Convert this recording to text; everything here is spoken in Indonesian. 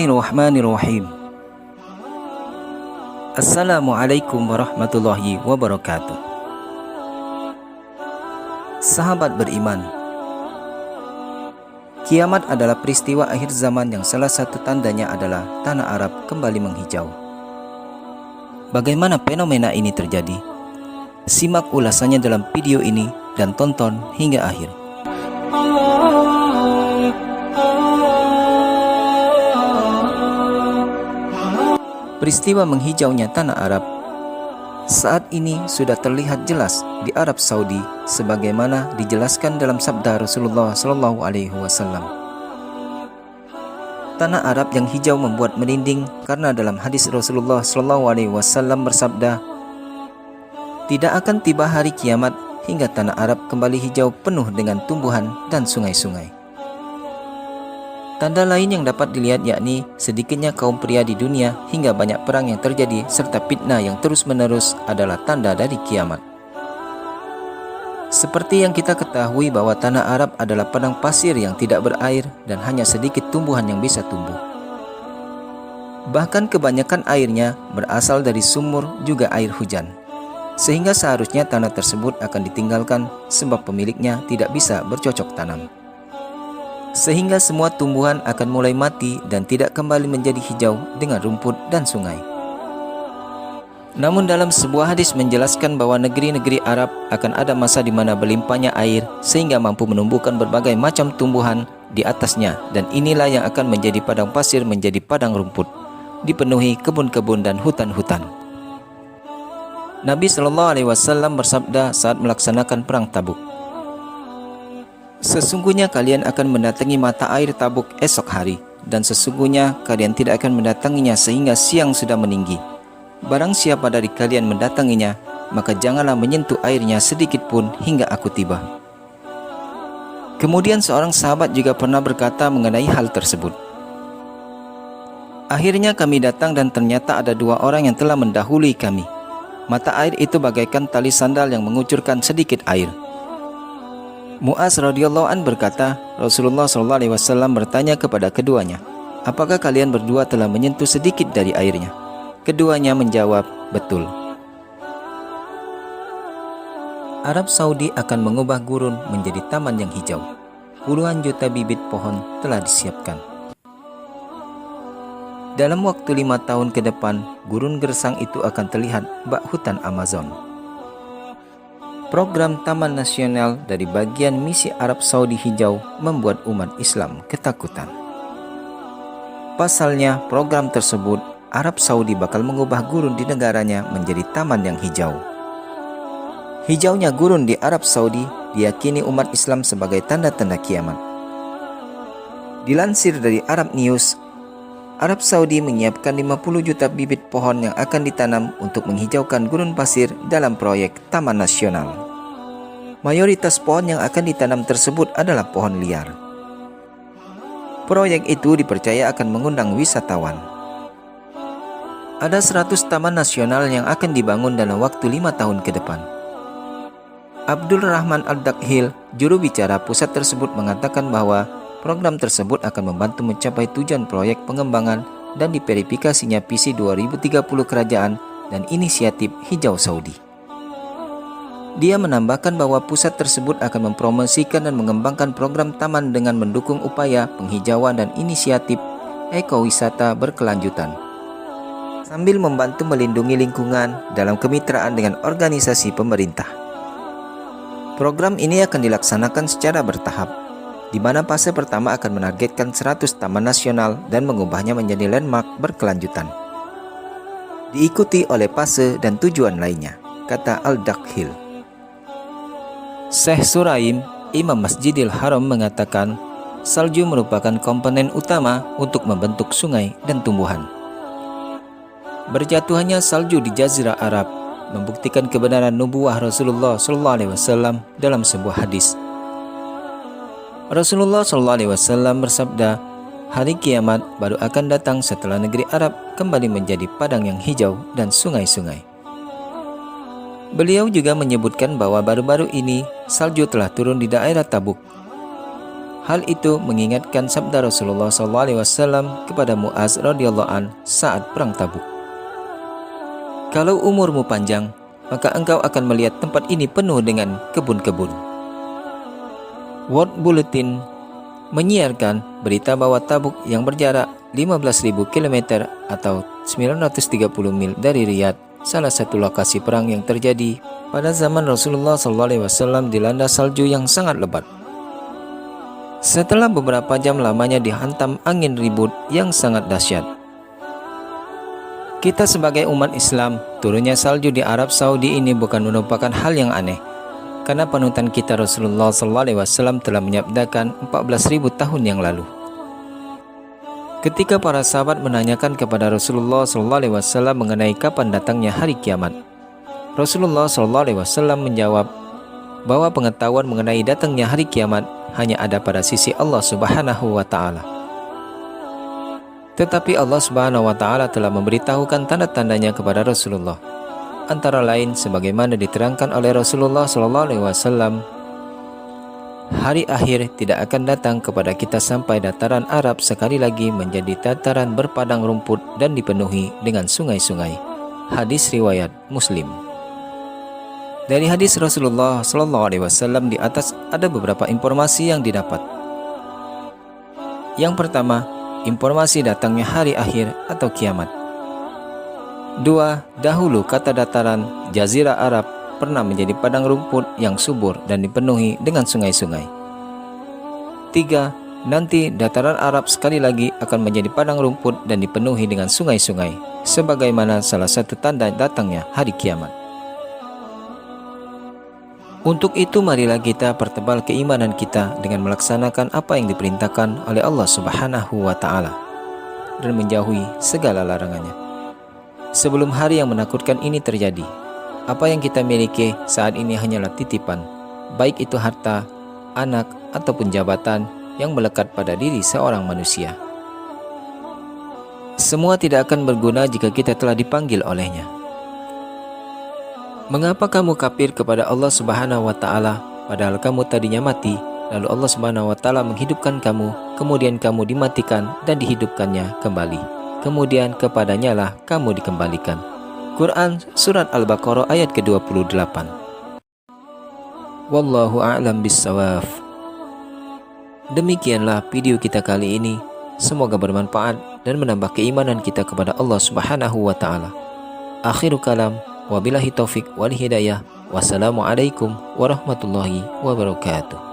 Bismillahirrahmanirrahim. Assalamualaikum warahmatullahi wabarakatuh. Sahabat beriman, kiamat adalah peristiwa akhir zaman yang salah satu tandanya adalah tanah Arab kembali menghijau. Bagaimana fenomena ini terjadi? Simak ulasannya dalam video ini dan tonton hingga akhir. Peristiwa menghijaunya tanah Arab saat ini sudah terlihat jelas di Arab Saudi, sebagaimana dijelaskan dalam sabda Rasulullah SAW. Tanah Arab yang hijau membuat merinding karena dalam hadis Rasulullah SAW bersabda, "Tidak akan tiba hari kiamat hingga tanah Arab kembali hijau penuh dengan tumbuhan dan sungai-sungai." Tanda lain yang dapat dilihat yakni sedikitnya kaum pria di dunia hingga banyak perang yang terjadi serta fitnah yang terus-menerus adalah tanda dari kiamat. Seperti yang kita ketahui bahwa tanah Arab adalah padang pasir yang tidak berair dan hanya sedikit tumbuhan yang bisa tumbuh. Bahkan kebanyakan airnya berasal dari sumur juga air hujan, sehingga seharusnya tanah tersebut akan ditinggalkan sebab pemiliknya tidak bisa bercocok tanam. Sehingga semua tumbuhan akan mulai mati dan tidak kembali menjadi hijau dengan rumput dan sungai. Namun dalam sebuah hadis menjelaskan bahwa negeri-negeri Arab akan ada masa di mana berlimpahnya air sehingga mampu menumbuhkan berbagai macam tumbuhan di atasnya, dan inilah yang akan menjadi padang pasir menjadi padang rumput, dipenuhi kebun-kebun dan hutan-hutan. Nabi SAW bersabda saat melaksanakan perang Tabuk, "Sesungguhnya kalian akan mendatangi mata air Tabuk esok hari, dan sesungguhnya kalian tidak akan mendatanginya sehingga siang sudah meninggi. Barang siapa dari kalian mendatanginya, maka janganlah menyentuh airnya sedikit pun hingga aku tiba." Kemudian seorang sahabat juga pernah berkata mengenai hal tersebut, "Akhirnya kami datang dan ternyata ada dua orang yang telah mendahului kami. Mata air itu bagaikan tali sandal yang mengucurkan sedikit air." Mu'az radhiyallahu an berkata, Rasulullah SAW bertanya kepada keduanya, "Apakah kalian berdua telah menyentuh sedikit dari airnya?" Keduanya menjawab, "Betul." Arab Saudi akan mengubah gurun menjadi taman yang hijau. Puluhan juta bibit pohon telah disiapkan. Dalam waktu 5 tahun ke depan, gurun gersang itu akan terlihat bak hutan Amazon. Program Taman Nasional dari bagian misi Arab Saudi hijau membuat umat Islam ketakutan. Pasalnya, program tersebut Arab Saudi bakal mengubah gurun di negaranya menjadi taman yang hijau. Hijaunya gurun di Arab Saudi diyakini umat Islam sebagai tanda-tanda kiamat. Dilansir dari Arab News, Arab Saudi menyiapkan 50 juta bibit pohon yang akan ditanam untuk menghijaukan gurun pasir dalam proyek Taman Nasional. Mayoritas pohon yang akan ditanam tersebut adalah pohon liar. Proyek itu dipercaya akan mengundang wisatawan. Ada 100 taman nasional yang akan dibangun dalam waktu 5 tahun ke depan. Abdul Rahman Al-Dakhil, juru bicara pusat tersebut, mengatakan bahwa program tersebut akan membantu mencapai tujuan proyek pengembangan dan diverifikasinya visi 2030 kerajaan dan inisiatif hijau Saudi. Dia menambahkan bahwa pusat tersebut akan mempromosikan dan mengembangkan program taman dengan mendukung upaya penghijauan dan inisiatif ekowisata berkelanjutan, sambil membantu melindungi lingkungan dalam kemitraan dengan organisasi pemerintah. Program ini akan dilaksanakan secara bertahap, di mana fase pertama akan menargetkan 100 taman nasional dan mengubahnya menjadi landmark berkelanjutan, diikuti oleh fase dan tujuan lainnya, kata Al-Dakhil. Syekh Suraim, Imam Masjidil Haram, mengatakan salju merupakan komponen utama untuk membentuk sungai dan tumbuhan. Berjatuhannya salju di Jazirah Arab membuktikan kebenaran nubuwah Rasulullah SAW dalam sebuah hadis. Rasulullah SAW bersabda, "Hari kiamat baru akan datang setelah negeri Arab kembali menjadi padang yang hijau dan sungai-sungai." Beliau juga menyebutkan bahwa baru-baru ini salju telah turun di daerah Tabuk. Hal itu mengingatkan sabda Rasulullah SAW kepada Muaz radhiyallahu an saat perang Tabuk. Kalau umurmu panjang, maka engkau akan melihat tempat ini penuh dengan kebun-kebun. World Bulletin menyiarkan berita bahwa Tabuk yang berjarak 15.000 km atau 930 mil dari Riyadh, salah satu lokasi perang yang terjadi pada zaman Rasulullah SAW, dilanda salju yang sangat lebat. Setelah beberapa jam lamanya dihantam angin ribut yang sangat dahsyat. Kita sebagai umat Islam, turunnya salju di Arab Saudi ini bukan merupakan hal yang aneh, karena panutan kita Rasulullah SAW telah menyabdakan 14.000 tahun yang lalu. Ketika para sahabat menanyakan kepada Rasulullah SAW mengenai kapan datangnya hari kiamat, Rasulullah SAW menjawab bahwa pengetahuan mengenai datangnya hari kiamat hanya ada pada sisi Allah Subhanahu wa Ta'ala. Tetapi Allah Subhanahu wa Ta'ala telah memberitahukan tanda-tandanya kepada Rasulullah, antara lain sebagaimana diterangkan oleh Rasulullah SAW, hari akhir tidak akan datang kepada kita sampai dataran Arab sekali lagi menjadi dataran berpadang rumput dan dipenuhi dengan sungai-sungai. Hadis riwayat Muslim. Dari hadis Rasulullah SAW di atas ada beberapa informasi yang didapat. Yang pertama, informasi datangnya hari akhir atau kiamat. 2. Dahulu kata dataran Jazirah Arab pernah menjadi padang rumput yang subur dan dipenuhi dengan sungai-sungai. 3. Nanti dataran Arab sekali lagi akan menjadi padang rumput dan dipenuhi dengan sungai-sungai, sebagaimana salah satu tanda datangnya hari kiamat. Untuk itu marilah kita pertebal keimanan kita dengan melaksanakan apa yang diperintahkan oleh Allah Subhanahu wa Ta'ala dan menjauhi segala larangannya. Sebelum hari yang menakutkan ini terjadi, apa yang kita miliki saat ini hanyalah titipan, baik itu harta, anak, ataupun jabatan yang melekat pada diri seorang manusia. Semua tidak akan berguna jika kita telah dipanggil olehnya. Mengapa kamu kafir kepada Allah Subhanahu wa Ta'ala padahal kamu tadinya mati, lalu Allah Subhanahu wa Ta'ala menghidupkan kamu, kemudian kamu dimatikan dan dihidupkannya kembali, kemudian kepadanya lah kamu dikembalikan. Quran Surat Al-Baqarah ayat ke-28. Wallahu a'lam bissawab. Demikianlah video kita kali ini. Semoga bermanfaat dan menambah keimanan kita kepada Allah Subhanahu wa Ta'ala. Akhirul kalam, wabillahi taufik wal hidayah. Wassalamualaikum warahmatullahi wabarakatuh.